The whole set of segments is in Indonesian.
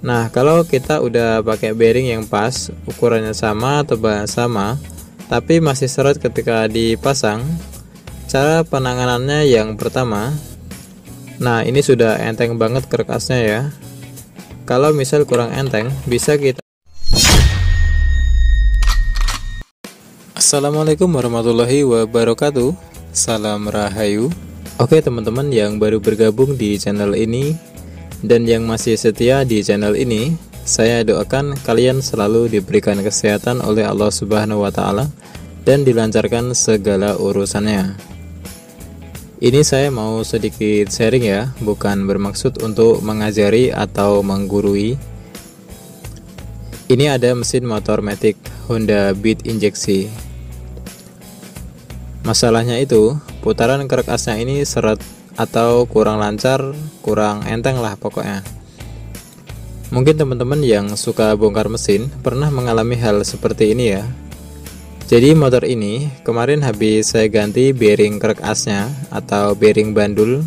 Nah, kalau kita udah pakai bearing yang pas, ukurannya sama, tebalnya sama, tapi masih seret ketika dipasang, cara penanganannya yang pertama, nah ini sudah enteng banget kerkasnya ya. Kalau misal kurang enteng, bisa kita. Assalamualaikum warahmatullahi wabarakatuh. Salam Rahayu. Oke teman-teman yang baru bergabung di channel ini dan yang masih setia di channel ini, saya doakan kalian selalu diberikan kesehatan oleh Allah Subhanahu wa Ta'ala dan dilancarkan segala urusannya. Ini saya mau sedikit sharing ya, bukan bermaksud untuk mengajari atau menggurui. Ini ada mesin motor Matic Honda Beat injeksi. Masalahnya itu, putaran kerkasnya ini seret atau kurang lancar, kurang enteng lah pokoknya. Mungkin teman-teman yang suka bongkar mesin pernah mengalami hal seperti ini ya. Jadi motor ini kemarin habis saya ganti bearing kerkasnya atau bearing bandul,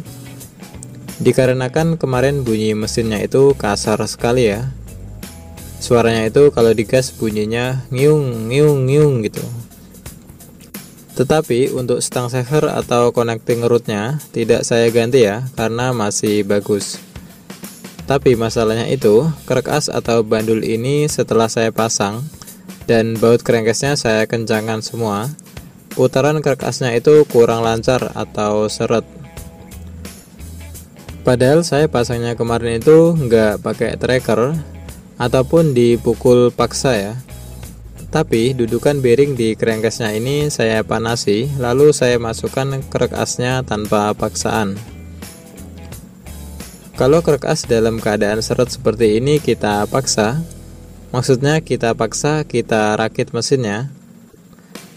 dikarenakan kemarin bunyi mesinnya itu kasar sekali ya. Suaranya itu kalau digas bunyinya ngiung ngiung ngiung gitu. Tetapi untuk stang saver atau connecting rodnya tidak saya ganti ya, karena masih bagus. Tapi masalahnya itu, kerkas atau bandul ini setelah saya pasang dan baut crankcase-nya saya kencangkan semua, putaran kerkasnya itu kurang lancar atau seret. Padahal saya pasangnya kemarin itu nggak pakai tracker ataupun dipukul paksa ya. Tapi dudukan bearing di crankcase-nya ini saya panasi, lalu saya masukkan kerkasnya tanpa paksaan. Kalau kerkas dalam keadaan seret seperti ini kita paksa, maksudnya kita paksa, kita rakit mesinnya,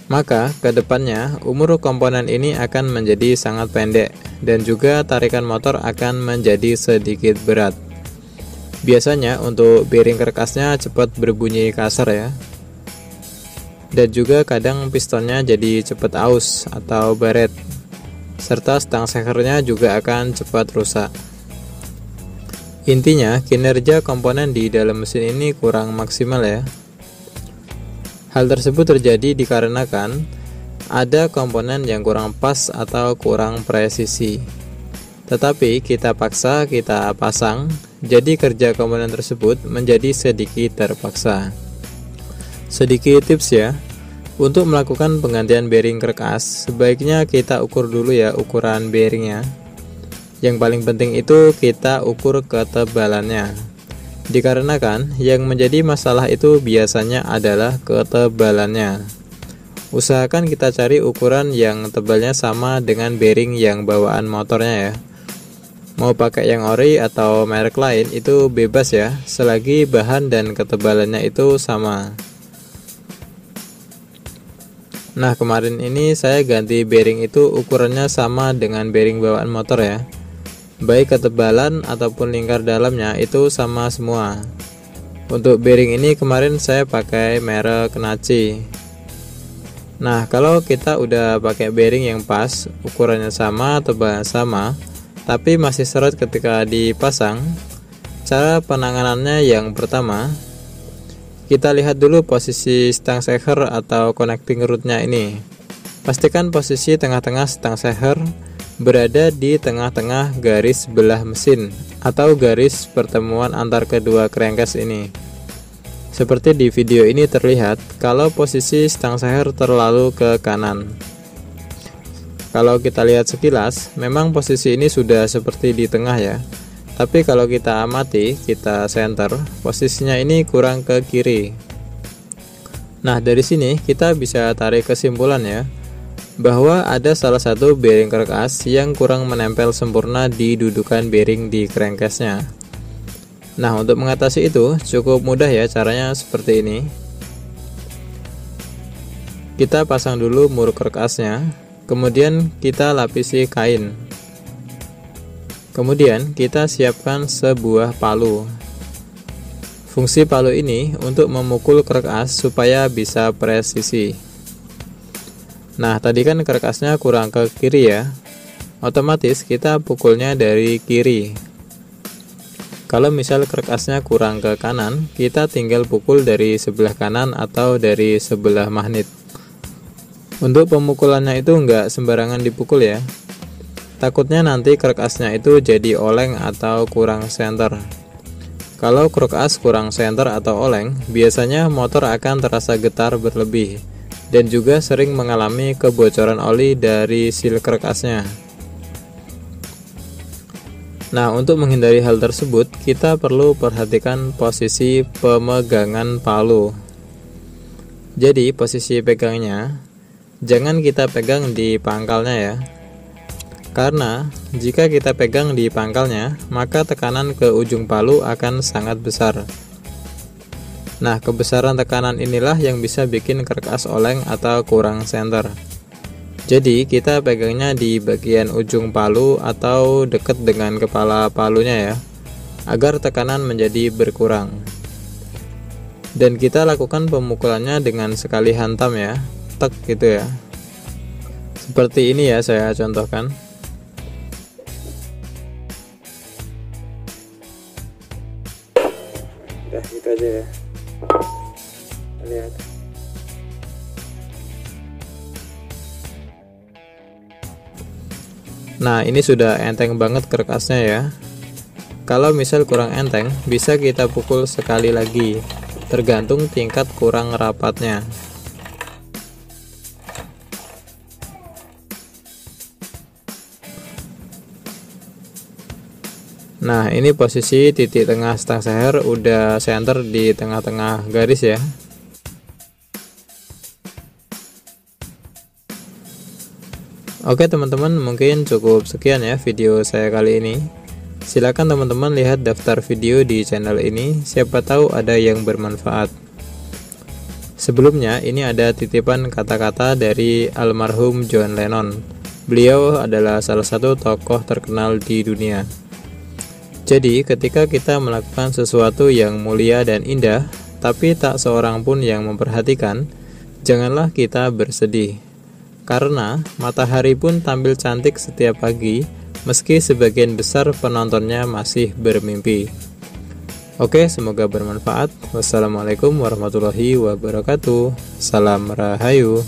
maka kedepannya umur komponen ini akan menjadi sangat pendek dan juga tarikan motor akan menjadi sedikit berat. Biasanya untuk bearing kerkasnya cepat berbunyi kasar ya. Dan juga kadang pistonnya jadi cepat aus atau baret, serta stang savernya juga akan cepat rusak. Intinya kinerja komponen di dalam mesin ini kurang maksimal ya. Hal tersebut terjadi dikarenakan ada komponen yang kurang pas atau kurang presisi. Tetapi kita paksa, kita pasang, jadi kerja komponen tersebut menjadi sedikit terpaksa. Sedikit tips ya, untuk melakukan penggantian bearing kerkas, sebaiknya kita ukur dulu ya ukuran bearingnya. Yang paling penting itu kita ukur ketebalannya. Dikarenakan yang menjadi masalah itu biasanya adalah ketebalannya. Usahakan kita cari ukuran yang tebalnya sama dengan bearing yang bawaan motornya ya. Mau pakai yang ori atau merek lain itu bebas ya, selagi bahan dan ketebalannya itu sama. Nah kemarin ini saya ganti bearing itu ukurannya sama dengan bearing bawaan motor ya. Baik ketebalan ataupun lingkar dalamnya itu sama semua. Untuk bearing ini kemarin saya pakai merek Naci. Nah kalau kita udah pakai bearing yang pas, ukurannya sama, tebalnya sama, tapi masih seret ketika dipasang, cara penanganannya yang pertama, kita lihat dulu posisi stang saver atau connecting rodnya ini. Pastikan posisi tengah-tengah stang saver berada di tengah-tengah garis belah mesin atau garis pertemuan antar kedua crankcase ini. Seperti di video ini terlihat kalau posisi stang saver terlalu ke kanan. Kalau kita lihat sekilas, memang posisi ini sudah seperti di tengah ya. Tapi kalau kita amati, kita center, posisinya ini kurang ke kiri. Nah dari sini kita bisa tarik kesimpulan ya, bahwa ada salah satu bearing kerkas yang kurang menempel sempurna di dudukan bearing di crankcase-nya. Nah untuk mengatasi itu cukup mudah ya, caranya seperti ini. Kita pasang dulu mur kerkasnya, kemudian kita lapisi kain. Kemudian kita siapkan sebuah palu. Fungsi palu ini untuk memukul kerkas supaya bisa presisi. Nah tadi kan kerkasnya kurang ke kiri ya, otomatis kita pukulnya dari kiri. Kalau misal krek asnya kurang ke kanan, kita tinggal pukul dari sebelah kanan atau dari sebelah magnet. Untuk pemukulannya itu enggak sembarangan dipukul ya. Takutnya nanti krek asnya itu jadi oleng atau kurang senter. Kalau krek as kurang senter atau oleng, biasanya motor akan terasa getar berlebih dan juga sering mengalami kebocoran oli dari seal krek asnya. Nah, untuk menghindari hal tersebut, kita perlu perhatikan posisi pemegangan palu. Jadi, posisi pegangnya jangan kita pegang di pangkalnya ya. Karena jika kita pegang di pangkalnya, maka tekanan ke ujung palu akan sangat besar. Nah, kebesaran tekanan inilah yang bisa bikin krek as oleng atau kurang senter. Jadi kita pegangnya di bagian ujung palu atau dekat dengan kepala palunya ya, agar tekanan menjadi berkurang. Dan kita lakukan pemukulannya dengan sekali hantam ya, tek gitu ya. Seperti ini ya, saya contohkan. Udah gitu aja ya. Lihat. Nah, ini sudah enteng banget krek asnya ya. Kalau misal kurang enteng, bisa kita pukul sekali lagi, tergantung tingkat kurang rapatnya. Nah, ini posisi titik tengah stang seher udah center di tengah-tengah garis ya. Oke teman-teman, mungkin cukup sekian ya video saya kali ini. Silakan teman-teman lihat daftar video di channel ini, siapa tahu ada yang bermanfaat. Sebelumnya, ini ada titipan kata-kata dari almarhum John Lennon. Beliau adalah salah satu tokoh terkenal di dunia. Jadi, ketika kita melakukan sesuatu yang mulia dan indah, tapi tak seorang pun yang memperhatikan, janganlah kita bersedih. Karena matahari pun tampil cantik setiap pagi, meski sebagian besar penontonnya masih bermimpi. Oke, semoga bermanfaat. Wassalamualaikum warahmatullahi wabarakatuh. Salam Rahayu.